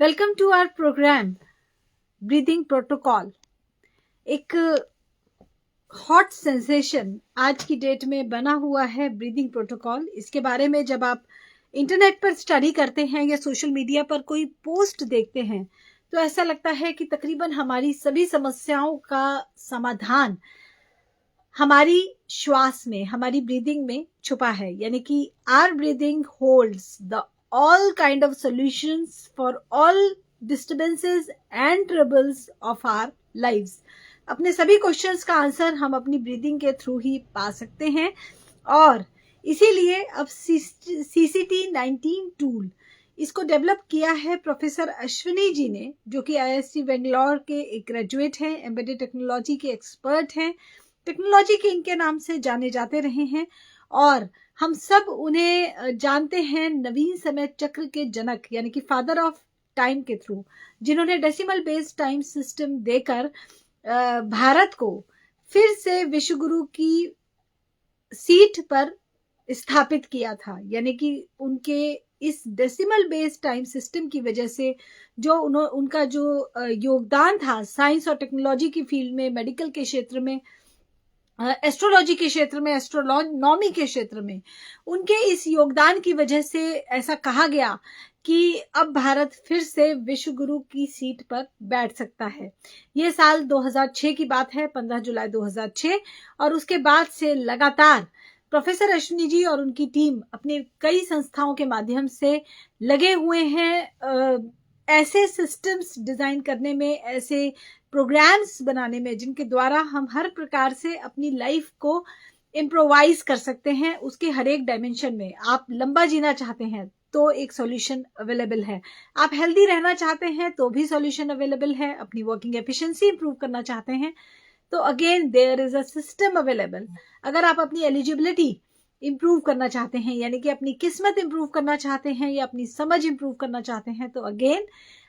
Welcome to our program breathing protocol. एक hot sensation आज की डेट में बना हुआ है ब्रीदिंग प्रोटोकॉल। इसके बारे में जब आप इंटरनेट पर स्टडी करते हैं या सोशल मीडिया पर कोई पोस्ट देखते हैं तो ऐसा लगता है कि तकरीबन हमारी सभी समस्याओं का समाधान हमारी श्वास में, हमारी ब्रीदिंग में छुपा है। यानी कि our breathing holds the all kind of solutions for all disturbances and troubles of our lives। अपने सभी क्वेश्चंस का आंसर हम अपनी ब्रीदिंग के थ्रू ही पा सकते हैं और इसीलिए अब CCT-19 टूल इसको डेवलप किया है प्रोफेसर अश्विनी जी ने, जो कि IISc बेंगलोर के एक ग्रेजुएट हैं, एम्बेडेड टेक्नोलॉजी के एक्सपर्ट हैं, टेक्नोलॉजी के इनके नाम से जाने जाते रहे हैं और हम सब उन्हें जानते हैं नवीन समय चक्र के जनक यानी कि फादर ऑफ टाइम के थ्रू, जिन्होंने डेसिमल बेस्ड टाइम सिस्टम देकर भारत को फिर से विश्व गुरु की सीट पर स्थापित किया था। यानी कि उनके इस डेसिमल बेस्ड टाइम सिस्टम की वजह से जो उनका जो योगदान था साइंस और टेक्नोलॉजी की फील्ड में, मेडिकल के क्षेत्र में, एस्ट्रोलॉजी के क्षेत्र में, एस्ट्रोनॉमी के क्षेत्र में, उनके इस योगदान की वजह से ऐसा कहा गया कि अब भारत फिर से विश्व गुरु की सीट पर बैठ सकता है। ये साल 2006 की बात है, 15 जुलाई 2006, और उसके बाद से लगातार प्रोफेसर अश्विनी जी और उनकी टीम अपने कई संस्थाओं के माध्यम से लगे हुए हैं ऐसे सिस्टम्स डिजाइन करने में, ऐसे प्रोग्राम्स बनाने में जिनके द्वारा हम हर प्रकार से अपनी लाइफ को इम्प्रोवाइज कर सकते हैं। उसके हर एक डायमेंशन में आप लंबा जीना चाहते हैं तो एक सॉल्यूशन अवेलेबल है, आप हेल्दी रहना चाहते हैं तो भी सॉल्यूशन अवेलेबल है, अपनी वर्किंग एफिशिएंसी इंप्रूव करना चाहते हैं तो again there is a system available. अगर आप अपनी एलिजिबिलिटी इंप्रूव करना चाहते हैं, यानी कि अपनी किस्मत इंप्रूव करना चाहते हैं या अपनी समझ इंप्रूव करना चाहते हैं, तो अगेन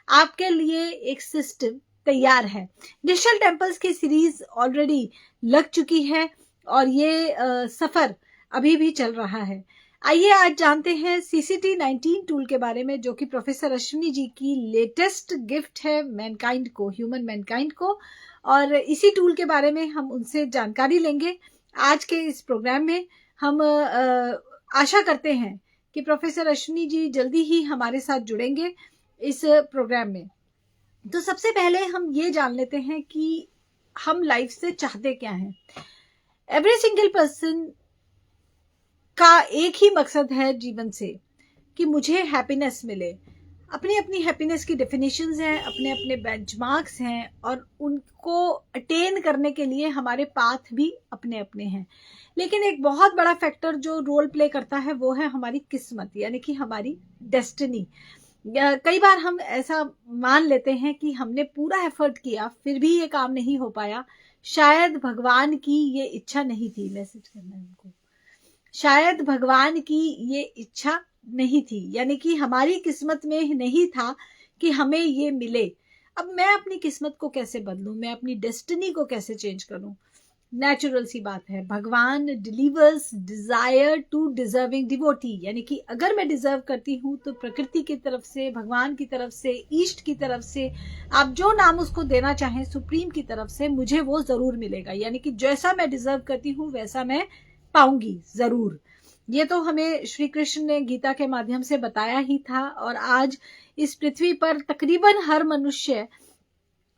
आपके लिए एक सिस्टम तैयार है। डिजिटल टेम्पल्स की सीरीज ऑलरेडी लग चुकी है और ये सफर अभी भी चल रहा है। आइए आज जानते हैं CCT-19 टूल के बारे में, जो कि प्रोफेसर अश्विनी जी की लेटेस्ट गिफ्ट है मैनकाइंड को, ह्यूमन मैनकाइंड को, और इसी टूल के बारे में हम उनसे जानकारी लेंगे आज के इस प्रोग्राम में। हम आशा करते हैं कि प्रोफेसर अश्विनी जी जल्दी ही हमारे साथ जुड़ेंगे इस प्रोग्राम में। तो सबसे पहले हम ये जान लेते हैं कि हम लाइफ से चाहते क्या हैं। एवरी सिंगल पर्सन का एक ही मकसद है जीवन से कि मुझे हैप्पीनेस मिले। अपनी अपनी हैप्पीनेस की डेफिनेशंस हैं, अपने अपने बेंचमार्क्स हैं और उनको अटेन करने के लिए हमारे पाथ भी अपने अपने हैं। लेकिन एक बहुत बड़ा फैक्टर जो रोल प्ले करता है वो है हमारी किस्मत, यानी कि हमारी डेस्टिनी। कई बार हम ऐसा मान लेते हैं कि हमने पूरा एफर्ट किया फिर भी ये काम नहीं हो पाया, शायद भगवान की ये इच्छा नहीं थी। मैसेज करना है उनको, शायद भगवान की ये इच्छा नहीं थी, यानी कि हमारी किस्मत में नहीं था कि हमें ये मिले। अब मैं अपनी किस्मत को कैसे बदलूं, मैं अपनी डेस्टिनी को कैसे चेंज करूं? नेचुरल सी बात है, भगवान delivers desire to deserving devotee, यानी कि अगर मैं डिजर्व करती हूँ तो प्रकृति की तरफ से, भगवान की तरफ से, ईस्ट की तरफ से, आप जो नाम उसको देना चाहें, सुप्रीम की तरफ से मुझे वो जरूर मिलेगा। यानी कि जैसा मैं डिजर्व करती हूँ वैसा मैं पाऊंगी जरूर। ये तो हमें श्री कृष्ण ने गीता के माध्यम से बताया ही था और आज इस पृथ्वी पर तकरीबन हर मनुष्य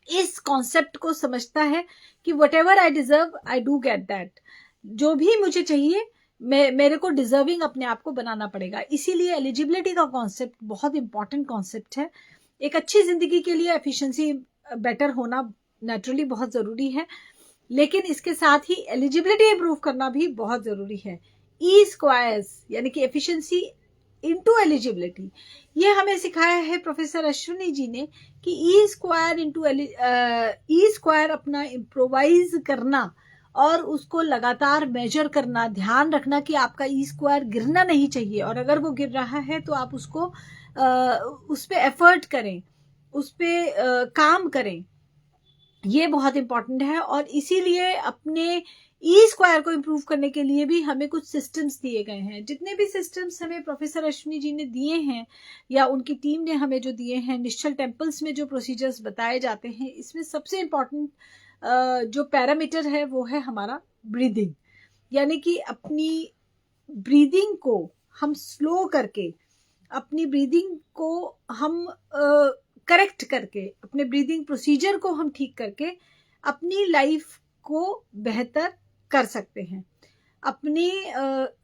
इस कॉन्सेप्ट को समझता है कि what ever I deserve I do get that. जो भी मुझे चाहिए मेरे को डिजर्विंग अपने आप को बनाना पड़ेगा। इसीलिए एलिजिबिलिटी का कॉन्सेप्ट बहुत इंपॉर्टेंट कॉन्सेप्ट है। एक अच्छी जिंदगी के लिए एफिशिएंसी बेटर होना नेचुरली बहुत जरूरी है, लेकिन इसके साथ ही एलिजिबिलिटी इंप्रूव करना भी बहुत जरूरी है। ई स्क्वायर्स यानी कि एफिशिएंसी इनटू एलिजिबिलिटी, ये हमें सिखाया है प्रोफेसर अश्विनी जी ने कि ई स्क्वायर अपना इम्प्रोवाइज करना और उसको लगातार मेजर करना, ध्यान रखना कि आपका ई स्क्वायर गिरना नहीं चाहिए, और अगर वो गिर रहा है तो आप उसको उस पे एफर्ट करें, उस पे काम करें। ये बहुत इंपॉर्टेंट है और इसीलिए अपने ई स्क्वायर को इम्प्रूव करने के लिए भी हमें कुछ सिस्टम्स दिए गए हैं। जितने भी सिस्टम्स हमें प्रोफेसर अश्विनी जी ने दिए हैं या उनकी टीम ने हमें जो दिए हैं, निश्चल टेम्पल्स में जो प्रोसीजर्स बताए जाते हैं, इसमें सबसे इम्पॉर्टेंट जो पैरामीटर है वो है हमारा ब्रीदिंग। यानी कि अपनी ब्रीदिंग को हम स्लो करके, अपनी ब्रीदिंग को हम करेक्ट करके, अपने ब्रीदिंग प्रोसीजर को हम ठीक करके अपनी लाइफ को बेहतर कर सकते हैं, अपनी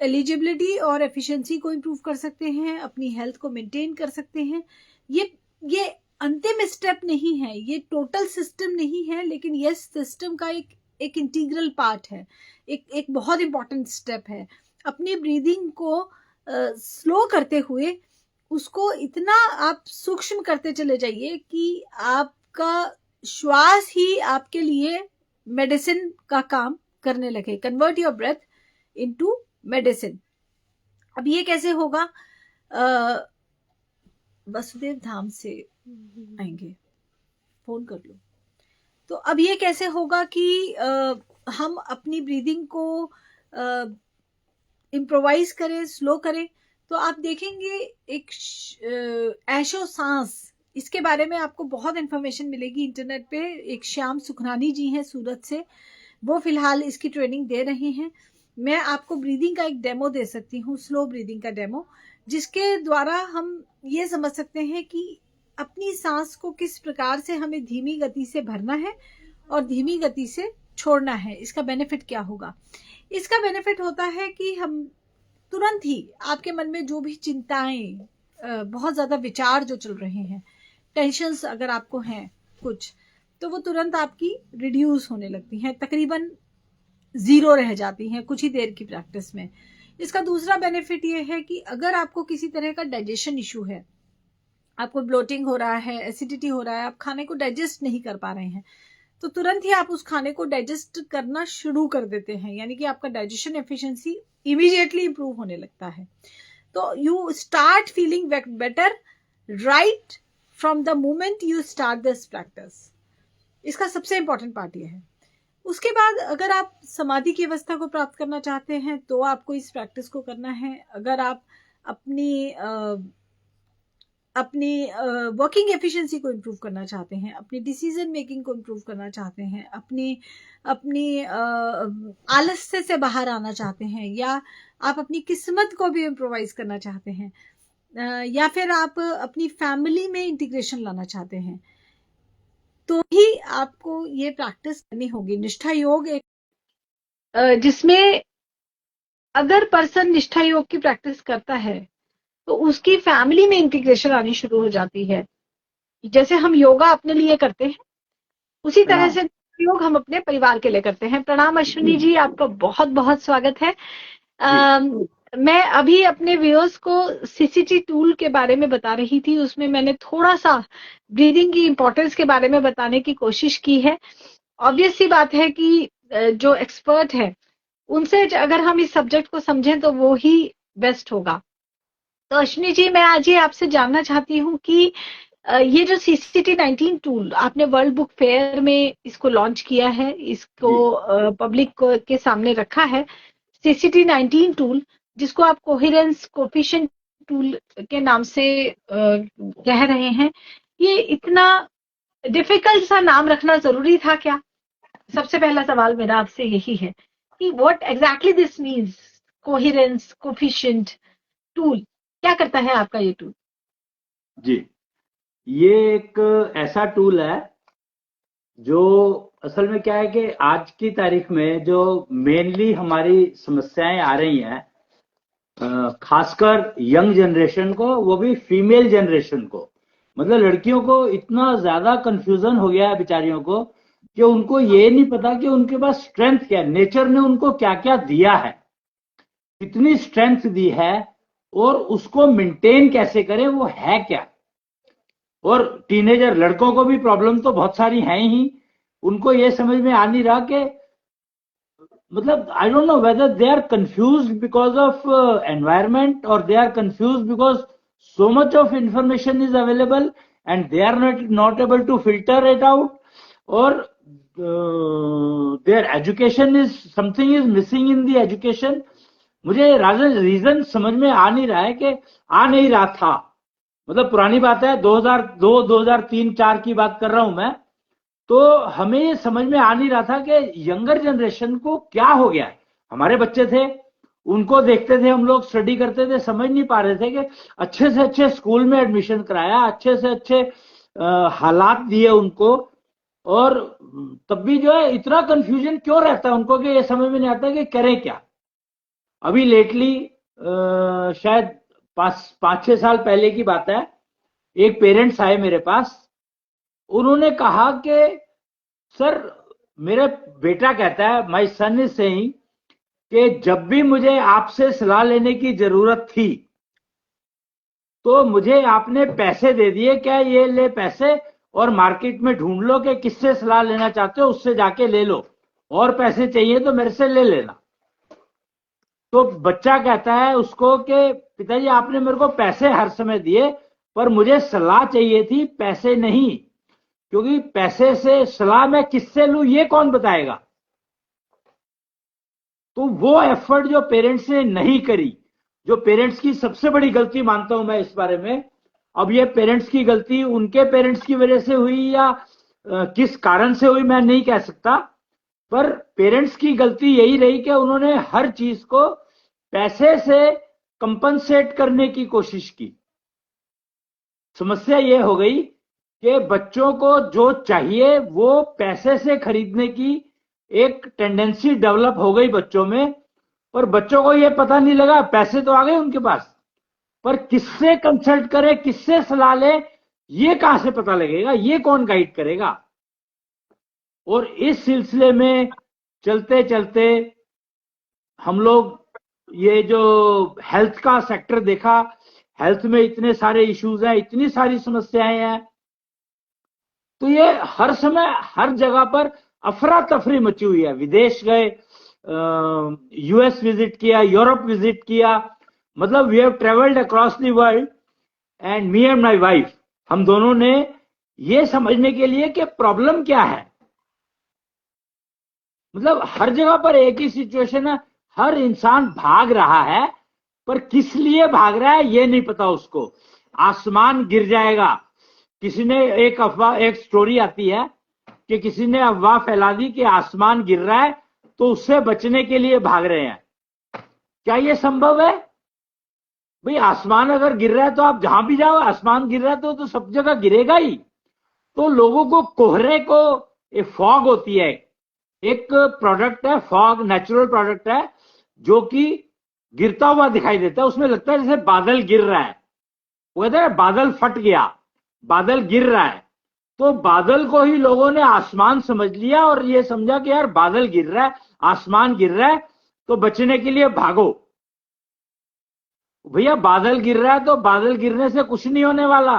एलिजिबिलिटी और एफिशिएंसी को इम्प्रूव कर सकते हैं, अपनी हेल्थ को मेंटेन कर सकते हैं। ये अंतिम स्टेप नहीं है, ये टोटल सिस्टम नहीं है, लेकिन ये सिस्टम का एक इंटीग्रल पार्ट है, एक बहुत इंपॉर्टेंट स्टेप है। अपनी ब्रीदिंग को स्लो करते हुए उसको इतना आप सूक्ष्म करते चले जाइए कि आपका श्वास ही आपके लिए मेडिसिन का काम करने लगे। Convert your breath into medicine. अब ये कैसे होगा? वसुदेव धाम से आएंगे, फोन कर लो। तो अब ये कैसे होगा कि हम अपनी ब्रीदिंग को इम्प्रोवाइज करें, स्लो करें। तो आप देखेंगे एक ऐशो सांस, इसके बारे में आपको बहुत इन्फॉर्मेशन मिलेगी इंटरनेट पे। एक श्याम सुखरानी जी हैं सूरत से, वो फिलहाल इसकी ट्रेनिंग दे रहे हैं। मैं आपको ब्रीदिंग का एक डेमो दे सकती हूँ, स्लो ब्रीदिंग का डेमो, जिसके द्वारा हम ये समझ सकते हैं कि अपनी सांस को किस प्रकार से हमें धीमी गति से भरना है और धीमी गति से छोड़ना है। इसका बेनिफिट क्या होगा? इसका बेनिफिट होता है कि हम तुरंत ही आपके मन में जो भी चिंताएं, बहुत ज्यादा विचार जो चल रहे हैं, टेंशन्स अगर आपको हैं कुछ, तो वो तुरंत आपकी रिड्यूस होने लगती हैं, तकरीबन जीरो रह जाती हैं कुछ ही देर की प्रैक्टिस में। इसका दूसरा बेनिफिट ये है कि अगर आपको किसी तरह का डाइजेशन इशू है, आपको ब्लोटिंग हो रहा है, एसिडिटी हो रहा है, आप खाने को डाइजेस्ट नहीं कर पा रहे हैं, तो तुरंत ही आप उस खाने को डाइजेस्ट करना शुरू कर देते हैं, यानी कि आपका डाइजेशन एफिशिएंसी इमीडिएटली इंप्रूव होने लगता है। तो you start feeling better right from the moment you start this practice. इसका सबसे इंपॉर्टेंट पार्ट ये है। उसके बाद अगर आप समाधि की अवस्था को प्राप्त करना चाहते हैं तो आपको इस प्रैक्टिस को करना है। अगर आप अपनी वर्किंग एफिशिएंसी को इम्प्रूव करना चाहते हैं, अपनी डिसीजन मेकिंग को इम्प्रूव करना चाहते हैं, अपनी आलस्य से बाहर आना चाहते हैं, या आप अपनी किस्मत को भी इम्प्रोवाइज करना चाहते हैं, या फिर आप अपनी फैमिली में इंटीग्रेशन लाना चाहते हैं, तो ही आपको ये प्रैक्टिस करनी होगी। निष्ठा योग एक जिसमें अगर पर्सन निष्ठा योग की प्रैक्टिस करता है तो उसकी फैमिली में इंटीग्रेशन आनी शुरू हो जाती है। जैसे हम योगा अपने लिए करते हैं, उसी तरह से योग हम अपने परिवार के लिए करते हैं। प्रणाम अश्विनी जी, आपका बहुत बहुत स्वागत है। मैं अभी अपने व्यूअर्स को सीसीटी टूल के बारे में बता रही थी, उसमें मैंने थोड़ा सा ब्रीदिंग की इंपॉर्टेंस के बारे में बताने की कोशिश की है। ऑब्वियस सी बात है कि जो एक्सपर्ट है उनसे अगर हम इस सब्जेक्ट को समझें तो वो ही बेस्ट होगा। तो अश्विनी जी, मैं आज ये आपसे जानना चाहती हूँ कि ये जो CCT19 टूल आपने वर्ल्ड बुक फेयर में इसको लॉन्च किया है, इसको पब्लिक के सामने रखा है, CCT19 टूल, जिसको आप कोहेरेंस कोफिशिएंट टूल के नाम से कह रहे हैं, ये इतना डिफिकल्ट सा नाम रखना जरूरी था क्या? सबसे पहला सवाल मेरा आपसे यही है कि what exactly this means, coherence coefficient tool, क्या करता है आपका ये टूल? जी, ये एक ऐसा टूल है जो असल में क्या है कि आज की तारीख में जो मेनली हमारी समस्याएं आ रही हैं, खासकर यंग जनरेशन को, वो भी फीमेल जनरेशन को, मतलब लड़कियों को इतना ज्यादा कंफ्यूजन हो गया है बेचारियों को कि उनको ये नहीं पता कि उनके पास स्ट्रेंथ क्या है, नेचर ने उनको क्या क्या दिया है, कितनी स्ट्रेंथ दी है और उसको मेंटेन कैसे करें, वो है क्या। और टीनेजर लड़कों को भी प्रॉब्लम तो बहुत सारी हैं ही, उनको ये समझ में आ नहीं रहा कि मतलब I don't know whether they are confused because of environment और they are confused because so much of information is available and they are not able to filter it out, और their education is something is missing in the education. मुझे reason समझ में आ नहीं रहा है कि आ नहीं रहा था. मतलब पुरानी बात है, 2002 2003 4 की बात कर रहा हूं मैं. तो हमें ये समझ में आ नहीं रहा था कि यंगर जनरेशन को क्या हो गया है. हमारे बच्चे थे, उनको देखते थे, हम लोग स्टडी करते थे, समझ नहीं पा रहे थे कि अच्छे से अच्छे स्कूल में एडमिशन कराया, अच्छे से अच्छे हालात दिए उनको, और तब भी जो है इतना कंफ्यूजन क्यों रहता है उनको कि ये समझ में नहीं आता कि करें क्या. अभी लेटली शायद 5-6 साल पहले की बात है, एक पेरेंट्स आए मेरे पास. उन्होंने कहा कि सर, मेरा बेटा कहता है, माय सन इज सेइंग, कि जब भी मुझे आपसे सलाह लेने की जरूरत थी तो मुझे आपने पैसे दे दिए, क्या ये ले पैसे और मार्केट में ढूंढ लो कि किससे सलाह लेना चाहते हो, उससे जाके ले लो, और पैसे चाहिए तो मेरे से ले लेना. तो बच्चा कहता है उसको कि पिताजी आपने मेरे को पैसे हर समय दिए, पर मुझे सलाह चाहिए थी, पैसे नहीं, क्योंकि पैसे से सलाह मैं किससे लूं ये कौन बताएगा. तो वो एफर्ट जो पेरेंट्स ने नहीं करी, जो पेरेंट्स की सबसे बड़ी गलती मानता हूं मैं इस बारे में. अब ये पेरेंट्स की गलती उनके पेरेंट्स की वजह से हुई या किस कारण से हुई मैं नहीं कह सकता, पर पेरेंट्स की गलती यही रही कि उन्होंने हर चीज को पैसे से कंपनसेट करने की कोशिश की. समस्या ये हो गई कि बच्चों को जो चाहिए वो पैसे से खरीदने की एक टेंडेंसी डेवलप हो गई बच्चों में. और बच्चों को ये पता नहीं लगा, पैसे तो आ गए उनके पास, पर किससे कंसल्ट करें, किससे सलाह ले, ये कहां से पता लगेगा, ये कौन गाइड करेगा. और इस सिलसिले में चलते चलते हम लोग ये जो हेल्थ का सेक्टर देखा, हेल्थ में इतने सारे इश्यूज हैं, इतनी सारी समस्याएं हैं. तो ये हर समय हर जगह पर अफरा तफरी मची हुई है. विदेश गए, यूएस विजिट किया, यूरोप विजिट किया, मतलब we have travelled across the world, and me and my wife, हम दोनों ने ये समझने के लिए कि प्रॉब्लम क्या है. मतलब हर जगह पर एक ही सिचुएशन है, हर इंसान भाग रहा है, पर किस लिए भाग रहा है ये नहीं पता उसको. आसमान गिर जाएगा, किसी ने एक अफवाह, एक स्टोरी आती है कि किसी ने अफवाह फैला दी कि आसमान गिर रहा है, तो उससे बचने के लिए भाग रहे हैं. क्या ये संभव है? भाई आसमान अगर गिर रहा है तो आप जहां भी जाओ, आसमान गिर रहा है तो सब जगह गिरेगा ही. तो लोगों को कोहरे को, एक फॉग होती है, एक प्रोडक्ट है फॉग, नेचुरल प्रोडक्ट है, जो कि गिरता हुआ दिखाई देता है. उसमें लगता है जैसे बादल गिर रहा है. वो कहते हैं बादल फट गया, बादल गिर रहा है. तो बादल को ही लोगों ने आसमान समझ लिया और ये समझा कि यार बादल गिर रहा है, आसमान गिर रहा है, तो बचने के लिए भागो. भैया बादल गिर रहा है तो बादल गिरने से कुछ नहीं होने वाला,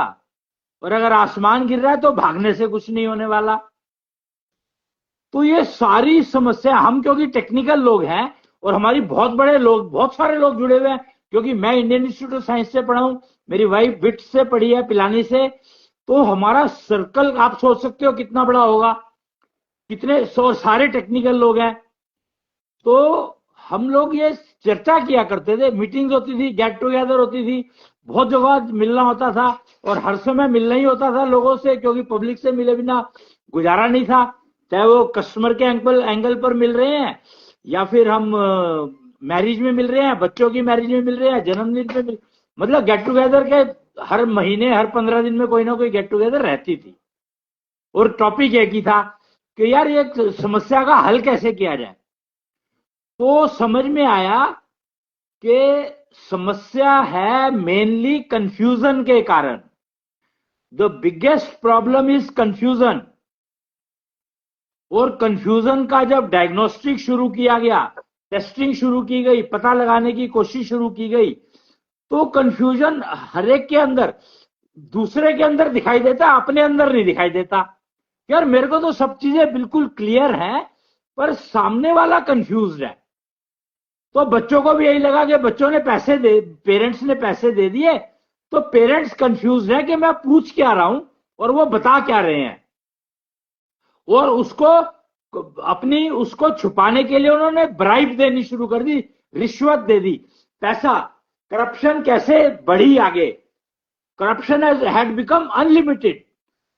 और अगर आसमान गिर रहा है तो भागने से कुछ नहीं होने वाला. तो ये सारी समस्या, हम क्योंकि टेक्निकल लोग हैं और हमारी बहुत सारे लोग जुड़े हुए हैं, क्योंकि मैं इंडियन इंस्टीट्यूट ऑफ साइंस से पढ़ा हूं, मेरी वाइफ बिट्स से पढ़ी है, पिलानी से. तो हमारा सर्कल आप सोच सकते हो कितना बड़ा होगा, कितने सारे टेक्निकल लोग हैं. तो हम लोग ये चर्चा किया करते थे, मीटिंग्स होती थी, गेट टुगेदर होती थी, बहुत जगह मिलना होता था, और हर समय मिलना ही होता था लोगों से, क्योंकि पब्लिक से मिले बिना गुजारा नहीं था. चाहे वो कस्टमर के एंगल पर मिल रहे हैं, या फिर हम मैरिज में मिल रहे हैं, बच्चों की मैरिज में मिल रहे हैं, जन्मदिन में मतलब गेट टुगेदर के हर महीने, हर 15 दिन में कोई ना कोई गेट टुगेदर रहती थी. और टॉपिक एक ही था कि यार ये समस्या का हल कैसे किया जाए. तो समझ में आया कि समस्या है मेनली कंफ्यूजन के कारण. The biggest problem is confusion. और कंफ्यूजन का जब डायग्नोस्टिक शुरू किया गया, टेस्टिंग शुरू की गई, पता लगाने की कोशिश शुरू की गई, तो कंफ्यूजन हर एक के अंदर, दूसरे के अंदर दिखाई देता, अपने अंदर नहीं दिखाई देता. यार मेरे को तो सब चीजें बिल्कुल क्लियर हैं, पर सामने वाला कंफ्यूज्ड है. तो बच्चों को भी यही लगा कि बच्चों ने पेरेंट्स ने पैसे दे दिए, तो पेरेंट्स कंफ्यूज्ड है कि मैं पूछ क्या रहा हूं और वो बता क्या रहे हैं. और उसको अपनी उसको छुपाने के लिए उन्होंने ब्राइब देनी शुरू कर दी, रिश्वत दे दी, पैसा। करप्शन कैसे बढ़ी आगे, करप्शन हैड बिकम अनलिमिटेड।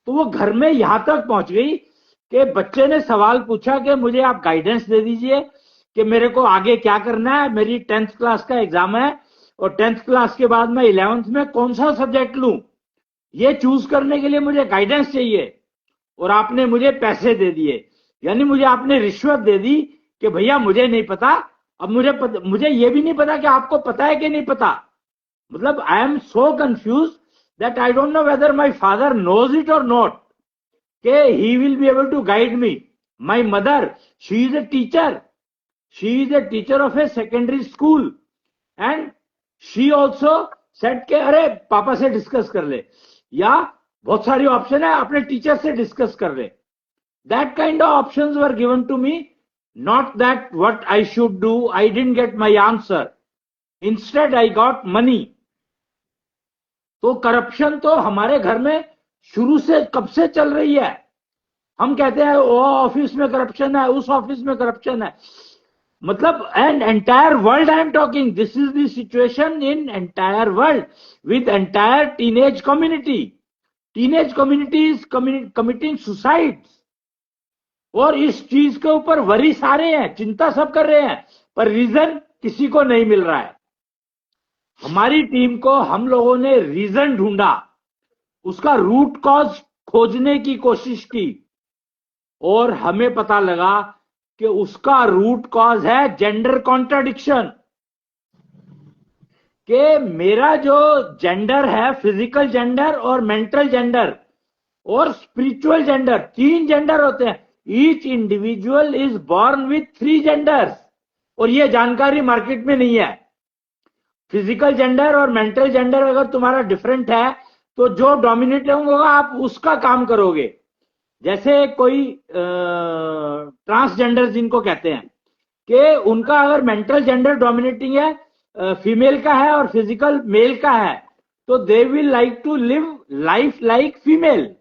तो वो घर में यहां तक पहुंच गई कि बच्चे ने सवाल पूछा कि मुझे आप गाइडेंस दे दीजिए कि मेरे को आगे क्या करना है, मेरी 10th क्लास का एग्जाम है और 10th क्लास के बाद मैं 11th में कौन सा सब्जेक्ट लूं, ये चूज करने के लिए मुझे गाइडेंस चाहिए। और आपने मुझे पैसे दे दिए, यानी मुझे आपने रिश्वत दे दी कि भैया मुझे नहीं पता, अब मुझे ये भी नहीं पता कि आपको पता है कि नहीं पता। मतलब I am so confused that I don't know whether my father knows it or not के he will be able to guide me. My mother, she is a teacher of a secondary school and she also said के अरे पापा से discuss कर ले, या बहुत सारी ऑप्शन है अपने टीचर से डिस्कस कर ले। That kind of options were given to me, not that what I should do. I didn't get my answer. Instead, I got money. तो करप्शन तो हमारे घर में शुरू से कब से चल रही है। हम कहते हैं वो ऑफिस में करप्शन है, उस ऑफिस में करप्शन है, मतलब an entire world I am talking, this is the situation in entire world with entire teenage community is committing suicides. और इस चीज के ऊपर वरी सारे हैं, चिंता सब कर रहे हैं, पर रीजन किसी को नहीं मिल रहा है। हमारी टीम को हम लोगों ने रीजन ढूंढा, उसका रूट कॉज खोजने की कोशिश की और हमें पता लगा कि उसका रूट कॉज है जेंडर कॉन्ट्राडिक्शन। कि मेरा जो जेंडर है, फिजिकल जेंडर और मेंटल जेंडर और स्पिरिचुअल जेंडर, 3 जेंडर होते हैं। Each individual is born with 3 genders और ये जानकारी मार्केट में नहीं है। फिजिकल जेंडर और मेंटल जेंडर अगर तुम्हारा डिफरेंट है तो जो डोमिनेट होगा आप उसका काम करोगे। जैसे कोई ट्रांसजेंडर जिनको कहते हैं कि उनका अगर मेंटल जेंडर डोमिनेटिंग है, फीमेल का है और फिजिकल मेल का है, तो they will like to live life like female.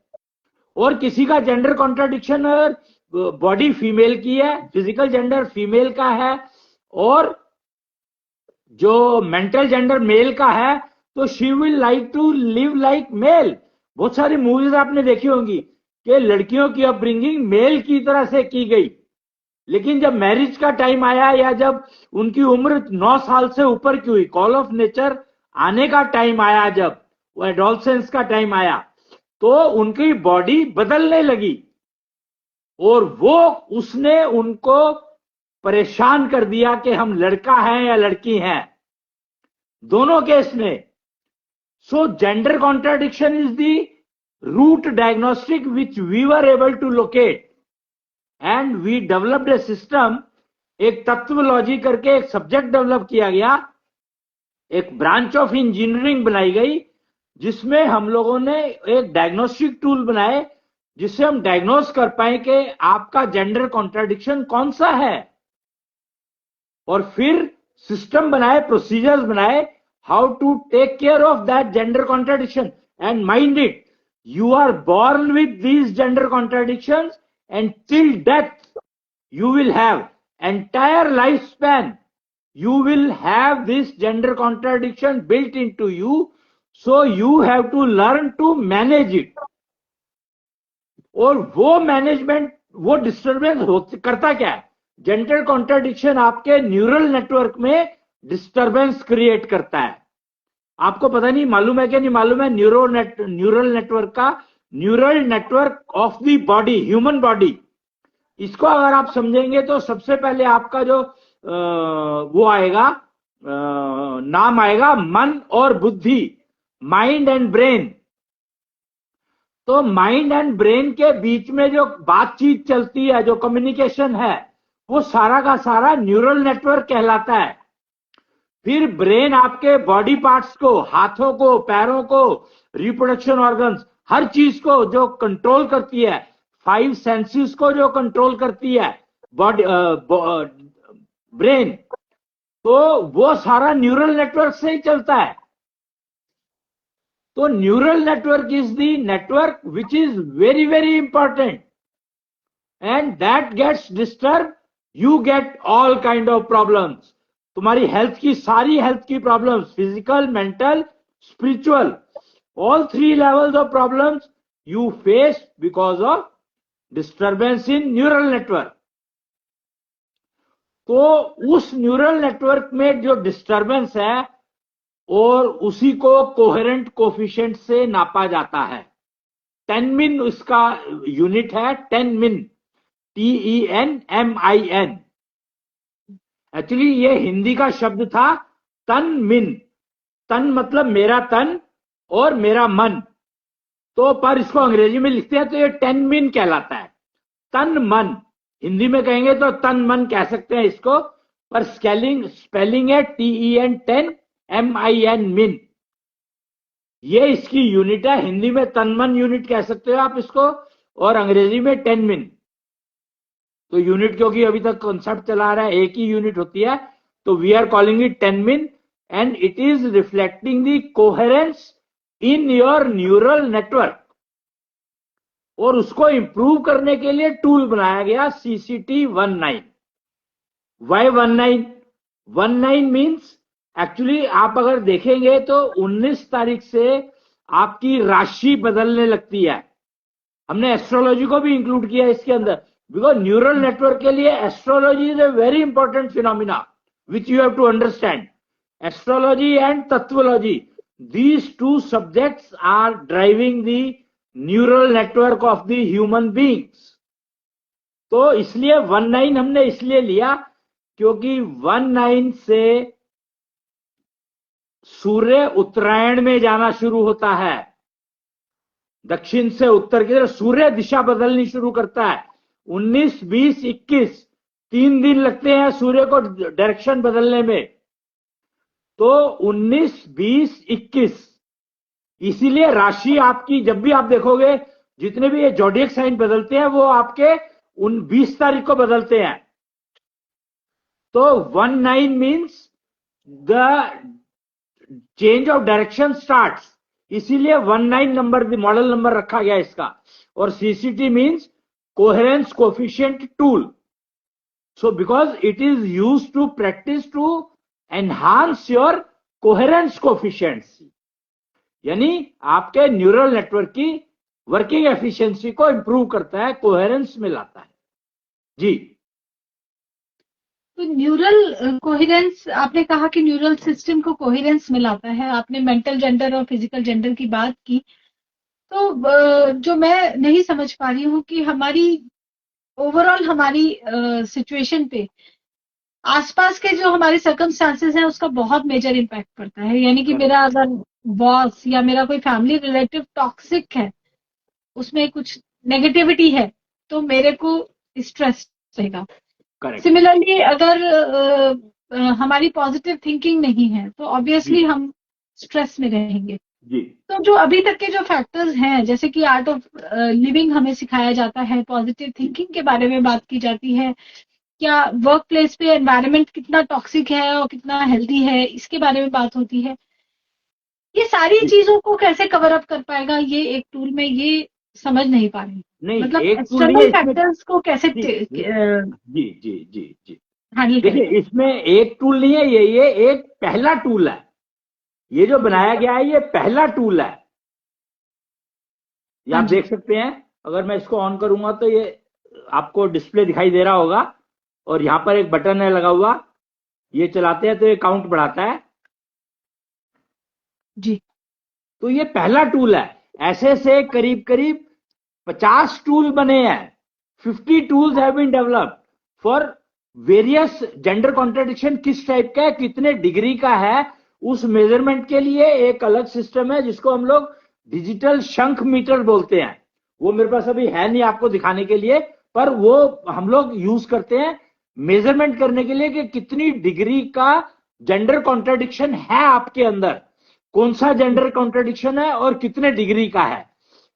और किसी का जेंडर कॉन्ट्राडिक्शन अगर बॉडी फीमेल की है, फिजिकल जेंडर फीमेल का है और जो मेंटल जेंडर मेल का है, तो she will like to live like male. बहुत सारी मूवीज आपने देखी होंगी कि लड़कियों की अपब्रिंगिंग मेल की तरह से की गई, लेकिन जब मैरिज का टाइम आया या जब उनकी उम्र 9 साल से ऊपर की हुई, कॉल ऑफ नेचर आने का टाइम आया, जब वो एडोलसेंस का टाइम आया, तो उनकी बॉडी बदलने लगी और वो उसने उनको परेशान कर दिया कि हम लड़का हैं या लड़की हैं, दोनों केस में। So gender contradiction is the root diagnostic which we were able to locate and we developed a system. एक तत्वलॉजी करके एक सब्जेक्ट डेवलप किया गया, एक ब्रांच ऑफ इंजीनियरिंग बनाई गई, जिसमें हम लोगों ने एक डायग्नोस्टिक टूल बनाए जिससे हम डायग्नोस कर पाए कि आपका जेंडर कॉन्ट्राडिक्शन कौन सा है। और फिर सिस्टम बनाए, प्रोसीजर्स बनाए, how to take care of that gender contradiction. And mind it, you are born with these gender contradictions and till death you will have entire lifespan, you will have this gender contradiction built into you, so you have to learn to manage it। और वो management, वो disturbance करता क्या है, gender contradiction आपके neural network में disturbance create करता है। आपको पता नहीं मालूम है कि नहीं मालूम है, न्यूरल नेटवर्क का, neural network of the body, human body, इसको अगर आप समझेंगे तो सबसे पहले आपका जो वो आएगा, नाम आएगा मन और बुद्धि, माइंड एंड ब्रेन। तो माइंड एंड ब्रेन के बीच में जो बातचीत चलती है, जो कम्युनिकेशन है, वो सारा का सारा न्यूरल नेटवर्क कहलाता है। फिर ब्रेन आपके बॉडी पार्ट्स को, हाथों को, पैरों को, रिप्रोडक्शन ऑर्गन्स, हर चीज को जो कंट्रोल करती है, 5 सेंसेस को जो कंट्रोल करती है बॉडी, ब्रेन, तो वो सारा न्यूरल नेटवर्क से ही चलता है। तो neural network is the network which is very very important and that gets disturbed, you get all kind of problems. तुम्हारी हेल्थ की सारी हेल्थ की problems, physical, mental, spiritual, all three levels of problems you face because of disturbance in neural network. तो उस neural network में जो disturbance है और उसी को कोहेरेंट कोफिशिएंट से नापा जाता है. 10 min उसका यूनिट है, 10 min, TENMIN. एक्चुअली ये हिंदी का शब्द था तन मिन. तन मतलब मेरा तन और मेरा मन, तो पर इसको अंग्रेजी में लिखते हैं तो ये 10 min कहलाता है. तन मन, हिंदी में कहेंगे तो तन मन कह सकते हैं इसको, पर स्पेलिंग है TEN10MIN मिन. ये इसकी यूनिट है. हिंदी में तन मन यूनिट कह सकते हो आप इसको, और अंग्रेजी में 10 min. तो यूनिट क्योंकि अभी तक कॉन्सेप्ट चला रहा है, एक ही यूनिट होती है, तो we are calling it 10 min and it is reflecting the coherence in your neural network. और उसको इंप्रूव करने के लिए टूल बनाया गया CCT19. वाई 19? 19 मीन्स एक्चुअली आप अगर देखेंगे तो 19 तारीख से आपकी राशि बदलने लगती है. हमने एस्ट्रोलॉजी को भी इंक्लूड किया इसके अंदर, बिकॉज न्यूरल नेटवर्क के लिए astrology is a very important phenomena which you have to understand. Astrology and तत्वोलॉजी, these two subjects are driving the neural network of the human beings. तो इसलिए 19 हमने इसलिए लिया क्योंकि 19 से सूर्य उत्तरायण में जाना शुरू होता है. दक्षिण से उत्तर की तरफ सूर्य दिशा बदलनी शुरू करता है. 19, 20, 21 3 दिन लगते हैं सूर्य को डायरेक्शन बदलने में. तो 19, 20, 21 इसीलिए राशि आपकी, जब भी आप देखोगे जितने भी ये जोडियक साइन बदलते हैं वो आपके 20 तारीख को बदलते हैं. तो 19 means the change of direction starts, इसीलिए 19 नंबर मॉडल नंबर रखा गया इसका. और CCT means coherence coefficient tool. So because it is use to practice to enhance your coherence coefficiency, यानी आपके न्यूरल नेटवर्क की वर्किंग एफिशिएंसी को इंप्रूव करता है, कोहेरेंस में लाता है. जी. तो न्यूरल कोहेरेंस, आपने कहा कि न्यूरल सिस्टम को कोहेरेंस में लाता है. आपने मेंटल जेंडर और फिजिकल जेंडर की बात की, तो जो मैं नहीं समझ पा रही हूँ कि हमारी ओवरऑल हमारी सिचुएशन पे आसपास के जो हमारे सर्कमस्टांसेस हैं उसका बहुत मेजर इम्पैक्ट पड़ता है. यानी कि मेरा अगर बॉस या मेरा कोई फैमिली रिलेटिव टॉक्सिक है, उसमें कुछ नेगेटिविटी है, तो मेरे को स्ट्रेस रहेगा. सिमिलरली अगर हमारी पॉजिटिव थिंकिंग नहीं है तो ऑब्वियसली हम स्ट्रेस में रहेंगे. जी. तो जो अभी तक के जो फैक्टर्स हैं, जैसे कि आर्ट ऑफ लिविंग हमें सिखाया जाता है, पॉजिटिव थिंकिंग के बारे में बात की जाती है, क्या वर्क प्लेस पे एनवायरनमेंट कितना टॉक्सिक है और कितना हेल्दी है, इसके बारे में बात होती है. ये सारी चीजों को कैसे कवर अप कर पाएगा ये एक टूल में, ये समझ नहीं पा रही. नहीं, मतलब एक एक्सटर्नल फैक्टर्स को कैसे जी जी जी जी हैंडल करें. देखिए, इसमें एक टूल नहीं है, ये एक पहला टूल है. ये जो बनाया गया है ये पहला टूल है. ये आप देख सकते हैं. अगर मैं इसको ऑन करूंगा तो ये आपको डिस्प्ले दिखाई दे रहा होगा, और यहां पर एक बटन है लगा हुआ, ये चलाते हैं तो ये काउंट बढ़ाता है जी. तो ये पहला टूल है. ऐसे से करीब करीब 50 टूल बने हैं. 50 tools have been developed for various gender contradiction. किस टाइप का है, कितने डिग्री का है, उस मेजरमेंट के लिए एक अलग सिस्टम है जिसको हम लोग डिजिटल शंख मीटर बोलते हैं. वो मेरे पास अभी है नहीं आपको दिखाने के लिए, पर वो हम लोग यूज करते हैं मेजरमेंट करने के लिए कि कितनी डिग्री का जेंडर कॉन्ट्रडिक्शन है आपके अंदर, कौन सा जेंडर कॉन्ट्रडिक्शन है और कितने डिग्री का है.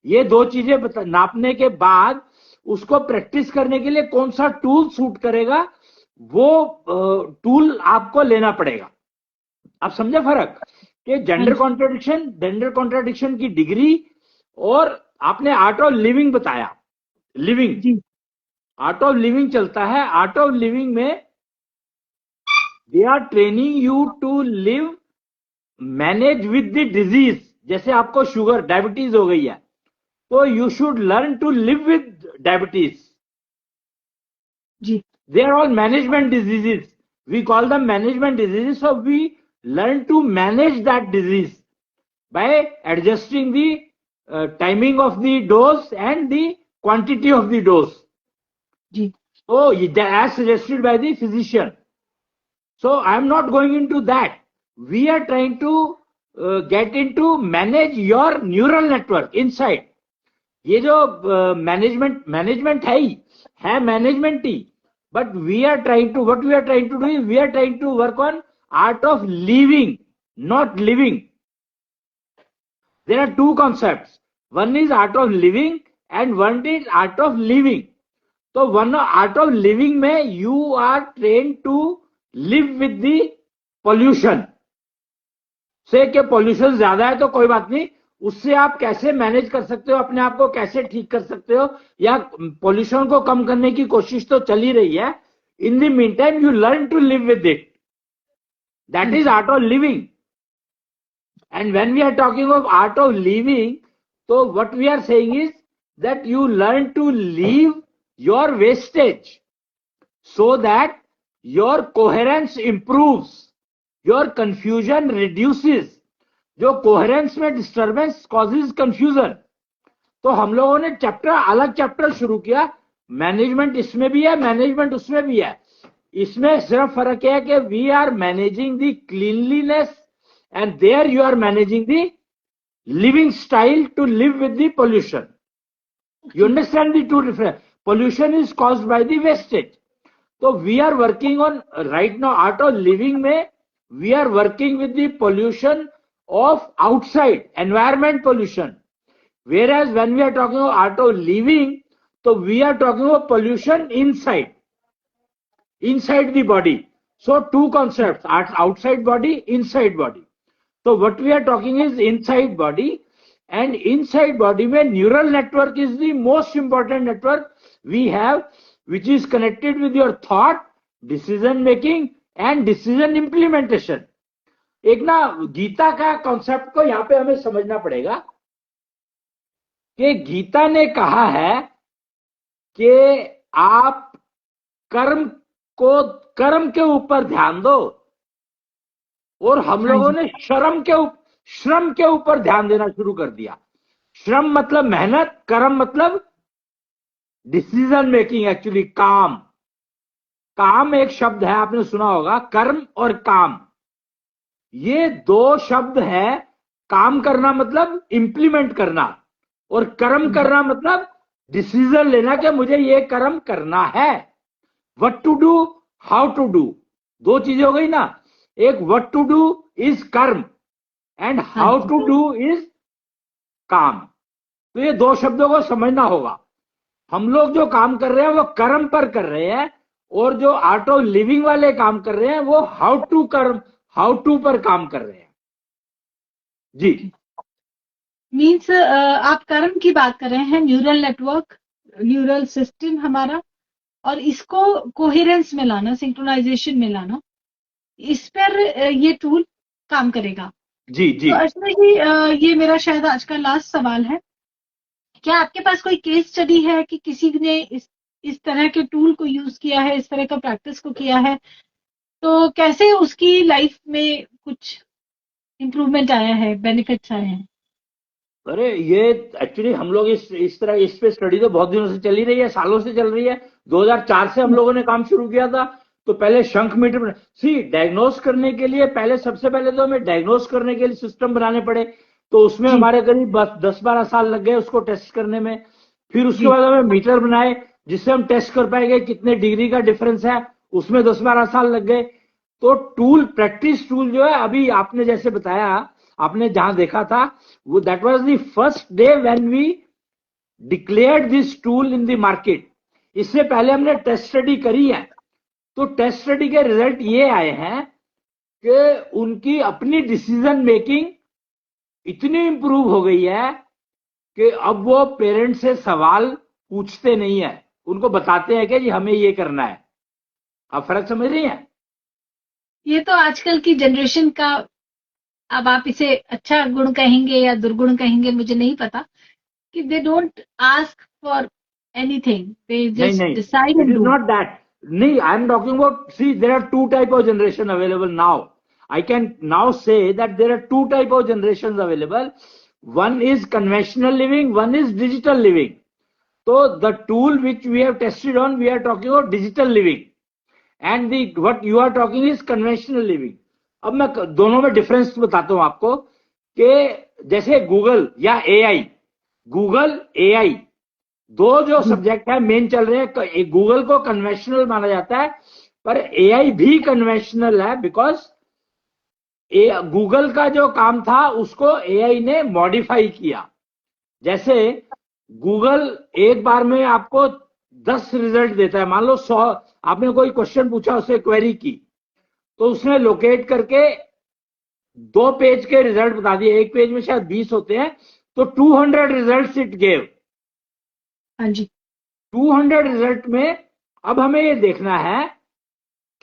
ये दो चीजें नापने के बाद उसको प्रैक्टिस करने के लिए कौन सा टूल सूट करेगा, वो टूल आपको लेना पड़ेगा. आप समझे फर्क कि जेंडर कॉन्ट्रडिक्शन की डिग्री, और आपने आर्ट ऑफ लिविंग बताया, लिविंग आर्ट ऑफ लिविंग चलता है। आर्ट ऑफ लिविंग में they are training you to live, manage with the disease. जैसे आपको शुगर, डायबिटीज हो गई है, तो you should learn to live with diabetes. जी They are all management diseases. We call them management diseases. So we learn to manage that disease by adjusting the timing of the dose and the quantity of the dose. जी So as suggested by the physician. So I am not going into that. We are trying to get into manage your neural network inside. ये जो management है ही है, management ही, but we are trying to, what we are trying to do, we are trying to work on art of living, not living. There are two concepts, one is art of living and one is art of living. तो one art of living में you are train to live with the pollution. से कि pollution ज्यादा है तो कोई बात नहीं, उससे आप कैसे मैनेज कर सकते हो, अपने आप को कैसे ठीक कर सकते हो, या पॉल्यूशन को कम करने की कोशिश तो चल ही रही है। In the meantime you learn to live with it, that is art of living. And when we are talking of art of living, तो what we are saying is that you learn to leave your wastage so that your coherence improves, your confusion reduces. जो coherence में disturbance causes confusion. तो हम लोगों ने chapter, अलग chapter शुरू किया, मैनेजमेंट इसमें भी है, मैनेजमेंट उसमें भी है। इसमें सिर्फ फर्क है कि we are managing the cleanliness and there you are managing the living style to live with the pollution. You understand the two difference. Pollution is caused by the wastage. तो we are working on right now art of living में, we are working with the pollution of outside environment pollution, whereas when we are talking of art of living, so we are talking of pollution inside the body. So two concepts, outside body, inside body. So what we are talking is inside body, and inside body mein neural network is the most important network we have, which is connected with your thought, decision making and decision implementation. एक ना गीता का concept को यहां पे हमें समझना पड़ेगा कि गीता ने कहा है कि आप कर्म के ऊपर ध्यान दो, और हम लोगों ने श्रम के ऊपर ध्यान देना शुरू कर दिया। श्रम मतलब मेहनत, कर्म मतलब डिसीजन मेकिंग। एक्चुअली काम एक शब्द है, आपने सुना होगा, कर्म और काम, ये दो शब्द है। काम करना मतलब इंप्लीमेंट करना, और कर्म करना मतलब डिसीजन लेना कि मुझे ये कर्म करना है। What to do, how to do, दो चीजें हो गई ना। एक व्हाट टू डू इज कर्म and how to do is काम। तो ये दो शब्दों को समझना होगा। हम लोग जो काम कर रहे हैं वो कर्म पर कर रहे हैं, और जो आर्ट ऑफ लिविंग वाले काम कर रहे हैं वो हाउ टू पर काम कर रहे हैं। जी मीन्स आप कर्म की बात कर रहे हैं, न्यूरल नेटवर्क, न्यूरल सिस्टम हमारा, और इसको कोहेरेंस में लाना, सिंक्रोनाइजेशन में लाना, इस पर ये टूल काम करेगा। जी जी। तो अर्चना जी, ये मेरा शायद आज का लास्ट सवाल है, क्या आपके पास कोई केस स्टडी है कि किसी ने इस तरह के टूल को यूज किया है, इस तरह का प्रैक्टिस को किया है, तो कैसे उसकी लाइफ में कुछ इम्प्रूवमेंट आया है, बेनिफिट्स आए हैं? अरे ये एक्चुअली हम लोग इस तरह इस पे स्टडी तो बहुत दिनों से चल ही रही है, सालों से चल रही है। 2004 से हम लोगों ने काम शुरू किया था। तो पहले शंख मीटर डायग्नोस करने के लिए, सबसे पहले तो हमें डायग्नोस करने के लिए सिस्टम बनाने पड़े। तो उसमें हमारे करीब 10-12 साल लग गए उसको टेस्ट करने में। फिर उसके बाद हमें मीटर बनाए जिससे हम टेस्ट कर पाएंगे कितने डिग्री का डिफरेंस है, उसमें 10-12 साल लग गए। तो प्रैक्टिस टूल जो है, अभी आपने जैसे बताया, आपने जहां देखा था, वो that was the first day when we declared this tool in the market. इससे पहले हमने टेस्ट स्टडी करी है। तो टेस्ट स्टडी के रिजल्ट ये आए हैं कि उनकी अपनी डिसीजन मेकिंग इतनी इंप्रूव हो गई है कि अब वो पेरेंट्स से सवाल पूछते नहीं है, उनको बताते हैं कि जी हमें ये करना है। आप फर्क समझ रही हैं? ये तो आजकल की जनरेशन का, अब आप इसे अच्छा गुण कहेंगे या दुर्गुण कहेंगे मुझे नहीं पता, कि they don't ask for anything, they नहीं जस्ट नहीं, decide it and is do. Not that. नहीं, I am talking about, see there are two type of generation available now. I can now say that there are two type of generations available. One is conventional living, one is digital living. So the tool which we have tested on, we are talking about digital living, and the what you are talking is conventional living. अब मैं दोनों में difference बताता हूं आपको कि जैसे Google या एआई, गूगल एआई दो जो सब्जेक्ट है मेन चल रहे हैं। गूगल को कन्वेंशनल माना जाता है, पर एआई भी कन्वेंशनल है, बिकॉज गूगल का जो काम था उसको एआई ने मॉडिफाई किया। जैसे गूगल एक बार में आपको 10 रिजल्ट देता है। मान लो 100 आपने कोई क्वेश्चन पूछा, उसे क्वेरी की, तो उसने लोकेट करके 2 पेज के रिजल्ट बता दिए। एक पेज में शायद 20 होते हैं, तो 200 रिजल्ट इट गेव। हाँ जी। 200 रिजल्ट में अब हमें ये देखना है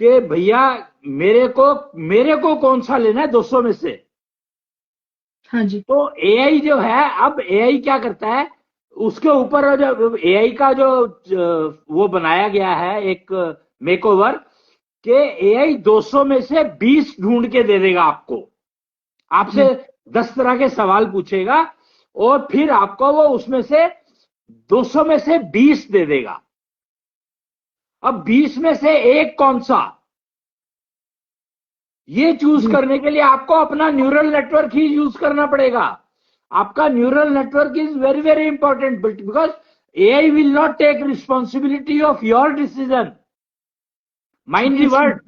कि भैया मेरे को कौन सा लेना है 200 में से। हाँ जी। तो एआई जो है, अब एआई क्या करता है, उसके ऊपर जो एआई का जो वो बनाया गया है एक मेकओवर, कि एआई 200 में से 20 ढूंढ के दे देगा आपको। आपसे 10 तरह के सवाल पूछेगा और फिर आपको वो उसमें से 200 में से 20 दे देगा। अब 20 में से एक कौन सा, ये चूज करने के लिए आपको अपना न्यूरल नेटवर्क ही यूज करना पड़ेगा। आपका neural network is very very important, because AI will not take responsibility of your decision. Mind the word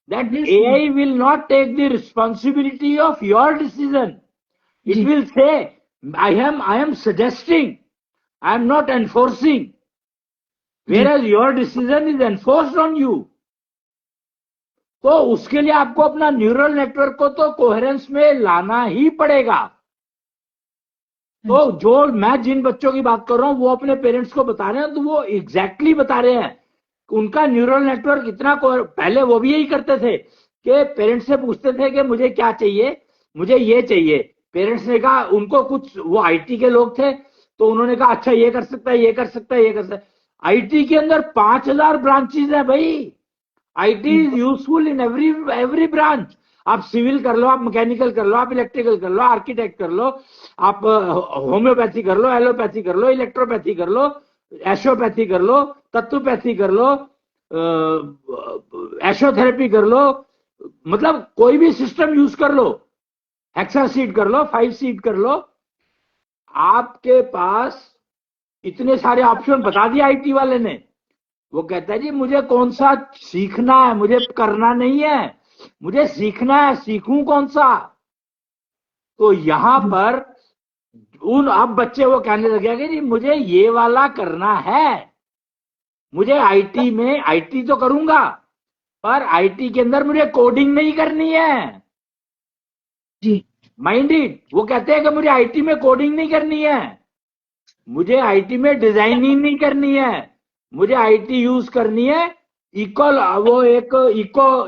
that AI will not take the responsibility of your decision. It will say, I am suggesting, I am not enforcing, whereas your decision is enforced on you. तो उसके लिए आपको अपना neural network को तो coherence में लाना ही पड़ेगा। तो जो मैं जिन बच्चों की बात कर रहा हूं वो अपने पेरेंट्स को बता रहे हैं, तो वो एग्जैक्टली बता रहे हैं, उनका न्यूरल नेटवर्क इतना, पहले वो भी यही करते थे कि पेरेंट्स से पूछते थे कि मुझे क्या चाहिए, मुझे ये चाहिए। पेरेंट्स ने कहा, उनको कुछ, वो आईटी के लोग थे, तो उन्होंने कहा अच्छा ये कर सकता है, ये कर सकता है, ये कर सकता है। आईटी के अंदर 5000 ब्रांचेज है भाई। IT is useful in every branch. आप सिविल कर लो, आप मैकेनिकल कर लो, आप इलेक्ट्रिकल कर लो, आर्किटेक्ट कर लो, आप होम्योपैथी कर लो, एलोपैथी कर लो, इलेक्ट्रोपैथी कर लो, एस्ट्रोपैथी कर लो, तत्वपैथी कर लो, एस्ट्रोथेरेपी कर लो, मतलब कोई भी सिस्टम यूज कर लो, हेक्सा सीड कर लो, 5 सीड कर लो। आपके पास इतने सारे ऑप्शन बता दिए आईटी वाले ने। वो कहता है जी मुझे कौन सा सीखना है, मुझे करना नहीं है, मुझे सीखना है, सीखूं कौन सा। तो यहां पर अब बच्चे वो कहने लगे कि जी मुझे ये वाला करना है, मुझे आईटी में, आईटी तो करूंगा पर आईटी के अंदर मुझे कोडिंग नहीं करनी है। जी। माइंडेड, वो कहते हैं कि मुझे आईटी में कोडिंग नहीं करनी है, मुझे आईटी में डिजाइनिंग नहीं करनी है, मुझे आईटी यूज करनी है वो एक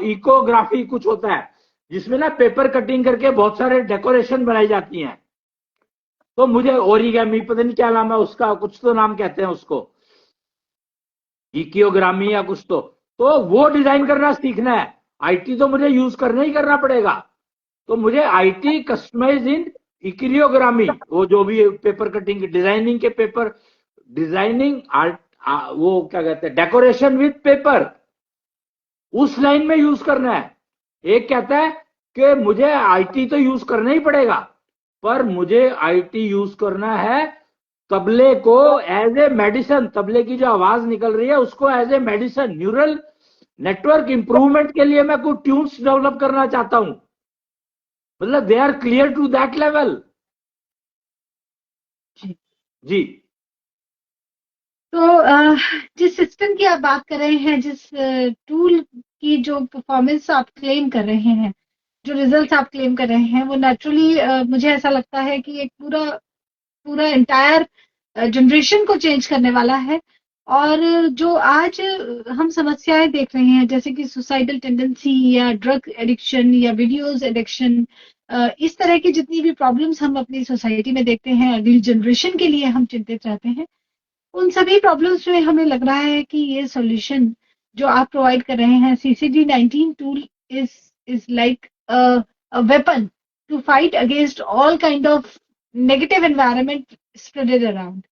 इकोग्राफी कुछ होता है जिसमें ना पेपर कटिंग करके बहुत सारे डेकोरेशन बनाई जाती हैं। तो मुझे ओरिगेमी, पता नहीं क्या नाम है उसका, कुछ तो नाम कहते हैं उसको, इकियोग्रामी या कुछ तो वो डिजाइन करना सीखना है। आईटी तो मुझे यूज करना ही करना पड़ेगा। तो मुझे आईटी कस्टमाइज इन इकियोग्रामी, वो जो भी पेपर कटिंग डिजाइनिंग के पेपर, डिजाइनिंग आर्ट, वो क्या कहते हैं, डेकोरेशन विद पेपर, उस लाइन में यूज करना है। एक कहता है कि मुझे आईटी तो यूज करना ही पड़ेगा, पर मुझे आईटी यूज करना है तबले को एज ए मेडिसिन, तबले की जो आवाज निकल रही है उसको as a medicine, neural network improvement के लिए मैं कुछ ट्यून्स डेवलप करना चाहता हूं। मतलब they are clear to that level. जी। तो जिस सिस्टम की आप बात कर रहे हैं, जिस टूल की जो परफॉर्मेंस आप क्लेम कर रहे हैं, जो रिजल्ट्स आप क्लेम कर रहे हैं, वो नेचुरली मुझे ऐसा लगता है कि एक पूरा पूरा एंटायर जनरेशन को चेंज करने वाला है। और जो आज हम समस्याएं देख रहे हैं जैसे कि सुसाइडल टेंडेंसी या ड्रग एडिक्शन या वीडियोस एडिक्शन, इस तरह की जितनी भी प्रॉब्लम्स हम अपनी सोसाइटी में देखते हैं, अगली जनरेशन के लिए हम चिंतित रहते हैं, उन सभी प्रॉब्लम्स में हमें लग रहा है कि ये सॉल्यूशन जो आप प्रोवाइड कर रहे हैं, CCD19 tool is like a weapon to fight against all kind of negative environment spreaded around.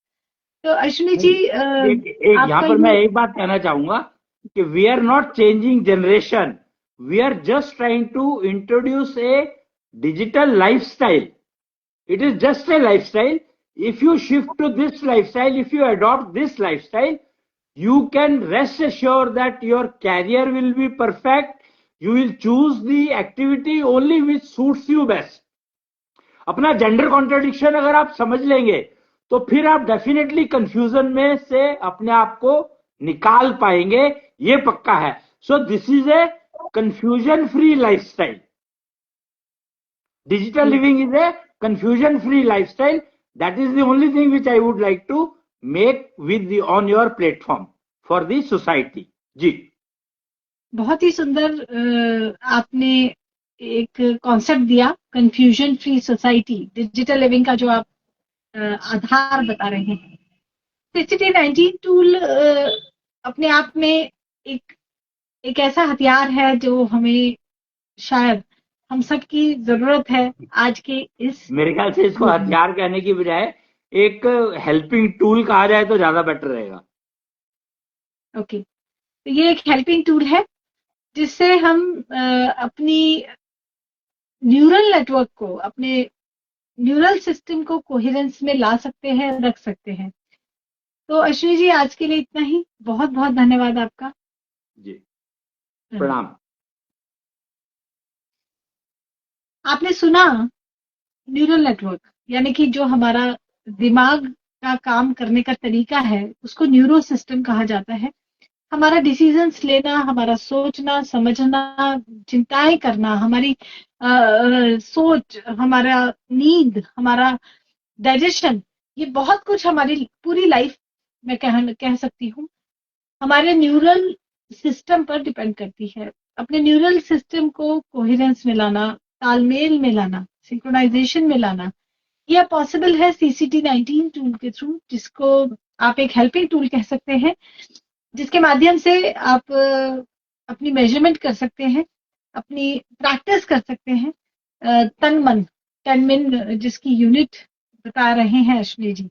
तो अश्विनी जी, एक यहाँ आपका पर मैं ये एक बात कहना चाहूंगा कि we are not changing generation, we are just trying to introduce a digital lifestyle. It is just a lifestyle. If you shift to this lifestyle, if you adopt this lifestyle, you can rest assured that your career will be perfect. You will choose the activity only which suits you best. अपना gender contradiction अगर आप समझ लेंगे तो फिर आप definitely confusion में से अपने आप को निकाल पाएंगे, ये पक्का है. So this is a confusion free lifestyle. Digital living is a confusion free lifestyle. That is the only thing which I would like to make with the on your platform for the society. जी. बहुत ही सुंदर आपने एक concept दिया, confusion free society, digital living का जो आप आधार बता रहे हैं. 6019 टूल अपने आप में एक ऐसा हथियार है जो हमें शायद हम सब की जरूरत है आज के इस. मेरे ख्याल से इसको हथियार कहने की बजाय एक हेल्पिंग टूल कहा जाए तो ज्यादा बेटर रहेगा. ओके, तो ये एक हेल्पिंग टूल है जिससे हम अपनी न्यूरल नेटवर्क को, अपने न्यूरल सिस्टम को कोहेरेंस में ला सकते हैं, रख सकते हैं. तो अश्विनी जी, आज के लिए इतना ही. बहुत बहुत धन्यवाद आपका. जी, प्रणाम. आपने सुना न्यूरल नेटवर्क, यानी कि जो हमारा दिमाग का काम करने का तरीका है उसको न्यूरो सिस्टम कहा जाता है. हमारा डिसीजंस लेना, हमारा सोचना, समझना, चिंताएं करना, हमारी सोच, हमारा नींद, हमारा डाइजेशन, ये बहुत कुछ हमारी पूरी लाइफ में कह सकती हूँ हमारे न्यूरल सिस्टम पर डिपेंड करती है. अपने न्यूरल सिस्टम को कोहेरेंस में लाना, तालमेल में लाना, सिंक्रोनाइजेशन में लाना, यह पॉसिबल है CCD19 टूल के थ्रू, जिसको आप एक हेल्पिंग टूल कह सकते हैं, जिसके माध्यम से आप अपनी मेजरमेंट कर सकते हैं, अपनी प्रैक्टिस कर सकते हैं. तन मन, 10 मिन जिसकी यूनिट बता रहे हैं अश्विनी जी,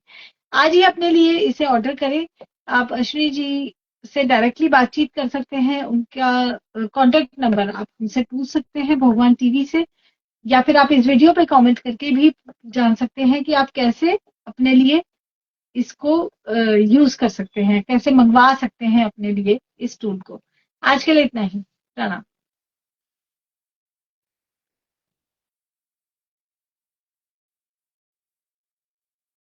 आज ही अपने लिए इसे ऑर्डर करें. आप अश्विनी जी से डायरेक्टली बातचीत कर सकते हैं. उनका कॉन्टेक्ट नंबर आप उनसे पूछ सकते हैं भगवान टीवी से, या फिर आप इस वीडियो पे कमेंट करके भी जान सकते हैं कि आप कैसे अपने लिए इसको यूज कर सकते हैं, कैसे मंगवा सकते हैं अपने लिए इस टूल को. आज के लिए इतना ही. प्रणाम.